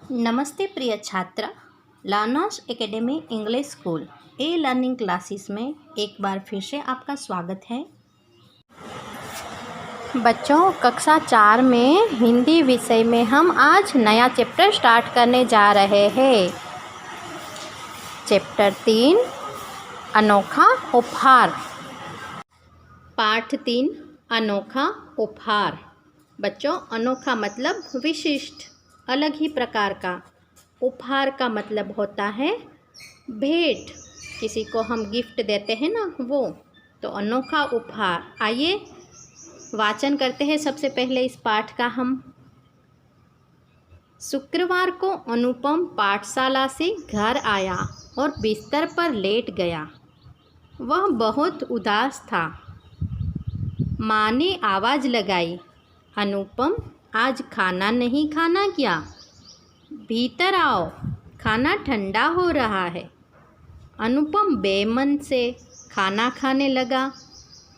नमस्ते प्रिय छात्र, लर्नर्स एकेडमी इंग्लिश स्कूल ए लर्निंग क्लासेस में एक बार फिर से आपका स्वागत है। बच्चों, कक्षा 4 में हिंदी विषय में हम आज नया चैप्टर स्टार्ट करने जा रहे हैं। चैप्टर 3 अनोखा उपहार। पाठ 3 अनोखा उपहार। बच्चों, अनोखा मतलब विशिष्ट, अलग ही प्रकार का। उपहार का मतलब होता है भेंट, किसी को हम गिफ्ट देते हैं ना, वो। तो अनोखा उपहार। आइए वाचन करते हैं सबसे पहले इस पाठ का हम। शुक्रवार को अनुपम पाठशाला से घर आया और बिस्तर पर लेट गया। वह बहुत उदास था। माँ ने आवाज़ लगाई, अनुपम, आज खाना नहीं खाना क्या? भीतर आओ, खाना ठंडा हो रहा है। अनुपम बेमन से खाना खाने लगा।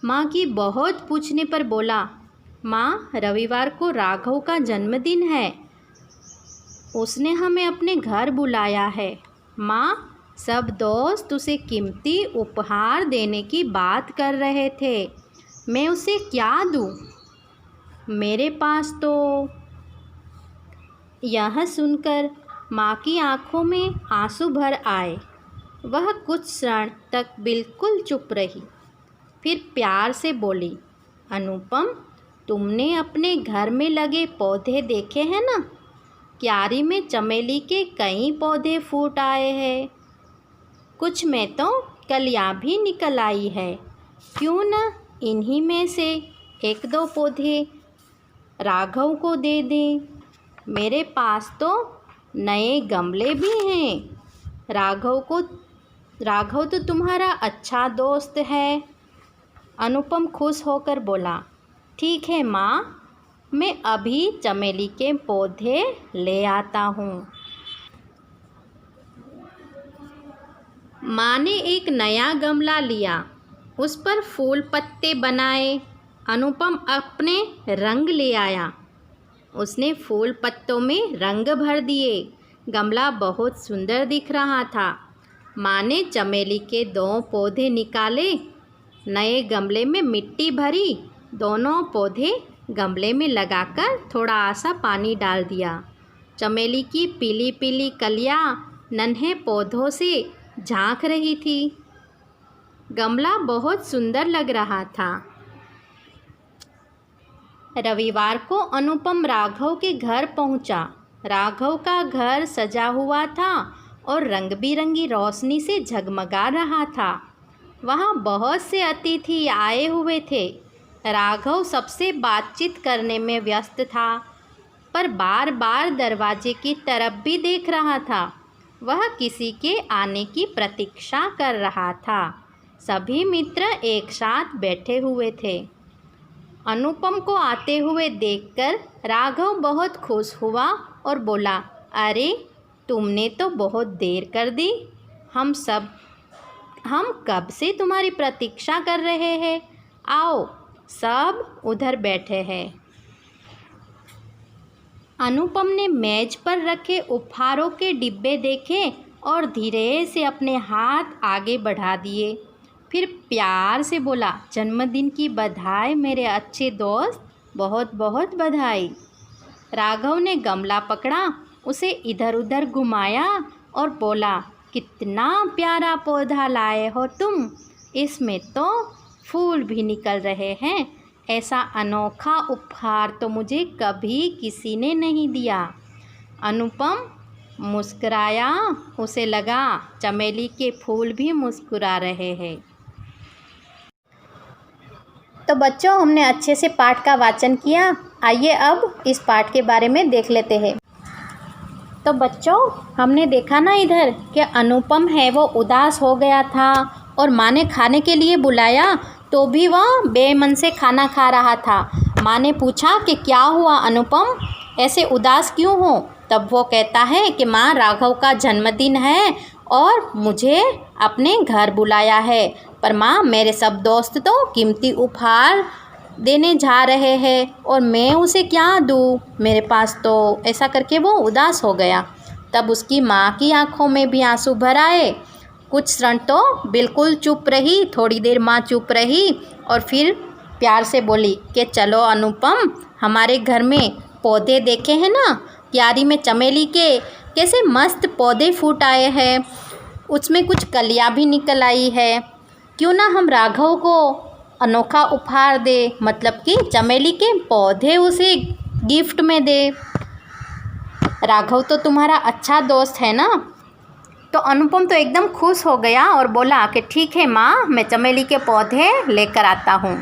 माँ की बहुत पूछने पर बोला, माँ, रविवार को राघव का जन्मदिन है, उसने हमें अपने घर बुलाया है। माँ, सब दोस्त उसे कीमती उपहार देने की बात कर रहे थे, मैं उसे क्या दूँ? मेरे पास तो। यह सुनकर माँ की आंखों में आंसू भर आए। वह कुछ क्षण तक बिल्कुल चुप रही, फिर प्यार से बोली, अनुपम, तुमने अपने घर में लगे पौधे देखे हैं ना? क्यारी में चमेली के कई पौधे फूट आए हैं, कुछ में तो कलियां भी निकल आई है। क्यों न इन्हीं में से एक दो पौधे राघव को दे दें? मेरे पास तो नए गमले भी हैं। राघव तो तुम्हारा अच्छा दोस्त है। अनुपम खुश होकर बोला, ठीक है माँ, मैं अभी चमेली के पौधे ले आता हूँ। माँ ने एक नया गमला लिया, उस पर फूल पत्ते बनाए। अनुपम अपने रंग ले आया, उसने फूल पत्तों में रंग भर दिए। गमला बहुत सुंदर दिख रहा था। माँ ने चमेली के 2 पौधे निकाले, नए गमले में मिट्टी भरी, दोनों पौधे गमले में लगाकर थोड़ा सा पानी डाल दिया। चमेली की पीली पीली कलियाँ नन्हे पौधों से झांक रही थी। गमला बहुत सुंदर लग रहा था। रविवार को अनुपम राघव के घर पहुंचा। राघव का घर सजा हुआ था और रंग बिरंगी रोशनी से झगमगा रहा था। वहां बहुत से अतिथि आए हुए थे। राघव सबसे बातचीत करने में व्यस्त था, पर बार बार दरवाजे की तरफ भी देख रहा था। वह किसी के आने की प्रतीक्षा कर रहा था। सभी मित्र एक साथ बैठे हुए थे। अनुपम को आते हुए देखकर राघव बहुत खुश हुआ और बोला, अरे, तुमने तो बहुत देर कर दी। हम कब से तुम्हारी प्रतीक्षा कर रहे हैं। आओ, सब उधर बैठे हैं। अनुपम ने मेज पर रखे उपहारों के डिब्बे देखे और धीरे से अपने हाथ आगे बढ़ा दिए। फिर प्यार से बोला, जन्मदिन की बधाई मेरे अच्छे दोस्त, बहुत बहुत बधाई। राघव ने गमला पकड़ा, उसे इधर उधर घुमाया और बोला, कितना प्यारा पौधा लाए हो तुम, इसमें तो फूल भी निकल रहे हैं। ऐसा अनोखा उपहार तो मुझे कभी किसी ने नहीं दिया। अनुपम मुस्कुराया, उसे लगा चमेली के फूल भी मुस्कुरा रहे हैं। तो बच्चों, हमने अच्छे से पाठ का वाचन किया। आइए अब इस पाठ के बारे में देख लेते हैं। तो बच्चों, हमने देखा ना इधर कि अनुपम है वो उदास हो गया था और माँ ने खाने के लिए बुलाया तो भी वह बेमन से खाना खा रहा था। माँ ने पूछा कि क्या हुआ अनुपम, ऐसे उदास क्यों हो? तब वो कहता है कि माँ, राघव का जन्मदिन है और मुझे अपने घर बुलाया है, पर माँ, मेरे सब दोस्त तो कीमती उपहार देने जा रहे हैं और मैं उसे क्या दूँ? मेरे पास तो। ऐसा करके वो उदास हो गया। तब उसकी माँ की आंखों में भी आंसू भर आए। कुछ क्षण तो बिल्कुल चुप रही, थोड़ी देर माँ चुप रही और फिर प्यार से बोली कि चलो अनुपम, हमारे घर में पौधे देखे हैं ना, क्यारी में चमेली के कैसे मस्त पौधे फूट आए हैं, उसमें कुछ कलियाँ भी निकल आई है, क्यों ना हम राघव को अनोखा उपहार दे, मतलब कि चमेली के पौधे उसे गिफ्ट में दे। राघव तो तुम्हारा अच्छा दोस्त है ना। तो अनुपम तो एकदम खुश हो गया और बोला कि ठीक है माँ, मैं चमेली के पौधे लेकर आता हूँ।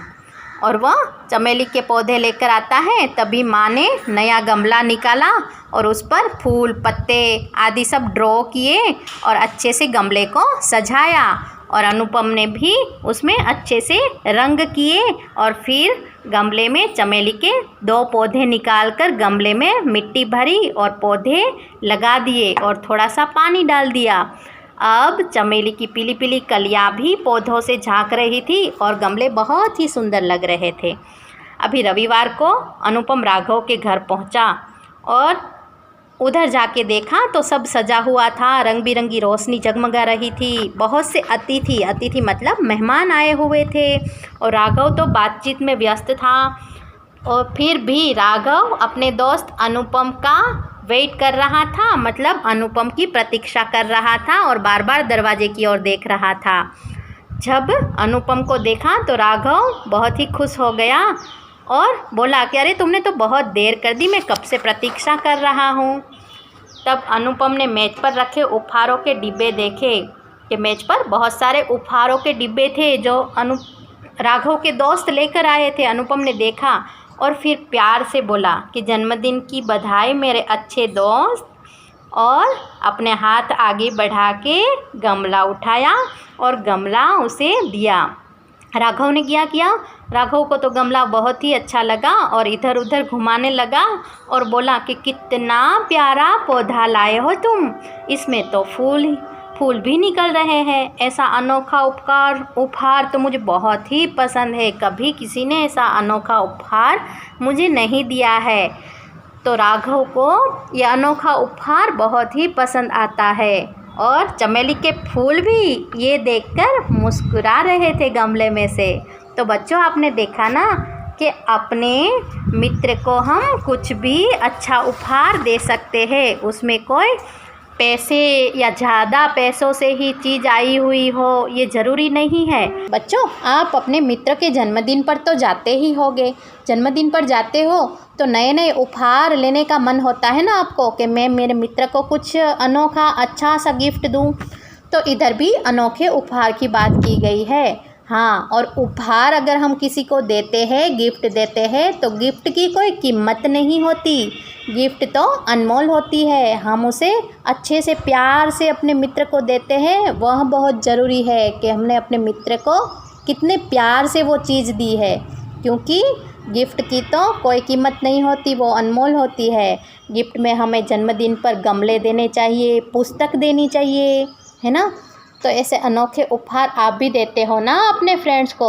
और वह चमेली के पौधे लेकर आता है। तभी माँ ने नया गमला निकाला और उस पर फूल पत्ते आदि सब ड्रॉ किए और अच्छे से गमले को सजाया। और अनुपम ने भी उसमें अच्छे से रंग किए और फिर गमले में चमेली के 2 पौधे निकालकर गमले में मिट्टी भरी और पौधे लगा दिए और थोड़ा सा पानी डाल दिया। अब चमेली की पीली पीली कलियाँ भी पौधों से झांक रही थी और गमले बहुत ही सुंदर लग रहे थे। अभी रविवार को अनुपम राघव के घर पहुंचा और उधर जाके देखा तो सब सजा हुआ था, रंग बिरंगी रोशनी जगमगा रही थी। बहुत से अतिथि मतलब मेहमान आए हुए थे और राघव तो बातचीत में व्यस्त था। और फिर भी राघव अपने दोस्त अनुपम का वेट कर रहा था, मतलब अनुपम की प्रतीक्षा कर रहा था और बार बार दरवाजे की ओर देख रहा था। जब अनुपम को देखा तो राघव बहुत ही खुश हो गया और बोला कि अरे तुमने तो बहुत देर कर दी, मैं कब से प्रतीक्षा कर रहा हूँ। तब अनुपम ने मेज पर रखे उपहारों के डिब्बे देखे कि मेज पर बहुत सारे उपहारों के डिब्बे थे जो राघव के दोस्त लेकर आए थे। अनुपम ने देखा और फिर प्यार से बोला कि जन्मदिन की बधाई मेरे अच्छे दोस्त, और अपने हाथ आगे बढ़ा के गमला उठाया और गमला उसे दिया। राघव ने क्या किया, राघव को तो गमला बहुत ही अच्छा लगा और इधर उधर घुमाने लगा और बोला कि कितना प्यारा पौधा लाए हो तुम, इसमें तो फूल भी निकल रहे हैं। ऐसा अनोखा उपहार तो मुझे बहुत ही पसंद है, कभी किसी ने ऐसा अनोखा उपहार मुझे नहीं दिया है। तो राघव को यह अनोखा उपहार बहुत ही पसंद आता है और चमेली के फूल भी ये देखकर मुस्कुरा रहे थे गमले में से। तो बच्चों, आपने देखा ना कि अपने मित्र को हम कुछ भी अच्छा उपहार दे सकते हैं, उसमें कोई पैसे या ज़्यादा पैसों से ही चीज़ आई हुई हो ये ज़रूरी नहीं है। बच्चों, आप अपने मित्र के जन्मदिन पर तो जाते ही होगे, जन्मदिन पर जाते हो तो नए नए उपहार लेने का मन होता है ना आपको कि मैं मेरे मित्र को कुछ अनोखा अच्छा सा गिफ्ट दूं। तो इधर भी अनोखे उपहार की बात की गई है। हाँ, और उपहार अगर हम किसी को देते हैं, गिफ्ट देते हैं, तो गिफ्ट की कोई कीमत नहीं होती, गिफ्ट तो अनमोल होती है। हम उसे अच्छे से प्यार से अपने मित्र को देते हैं, वह बहुत ज़रूरी है कि हमने अपने मित्र को कितने प्यार से वो चीज़ दी है, क्योंकि गिफ्ट की तो कोई कीमत नहीं होती, वो अनमोल होती है। गिफ्ट में हमें जन्मदिन पर गमले देने चाहिए, पुस्तक देनी चाहिए, है ना। तो ऐसे अनोखे उपहार आप भी देते हो ना अपने फ्रेंड्स को।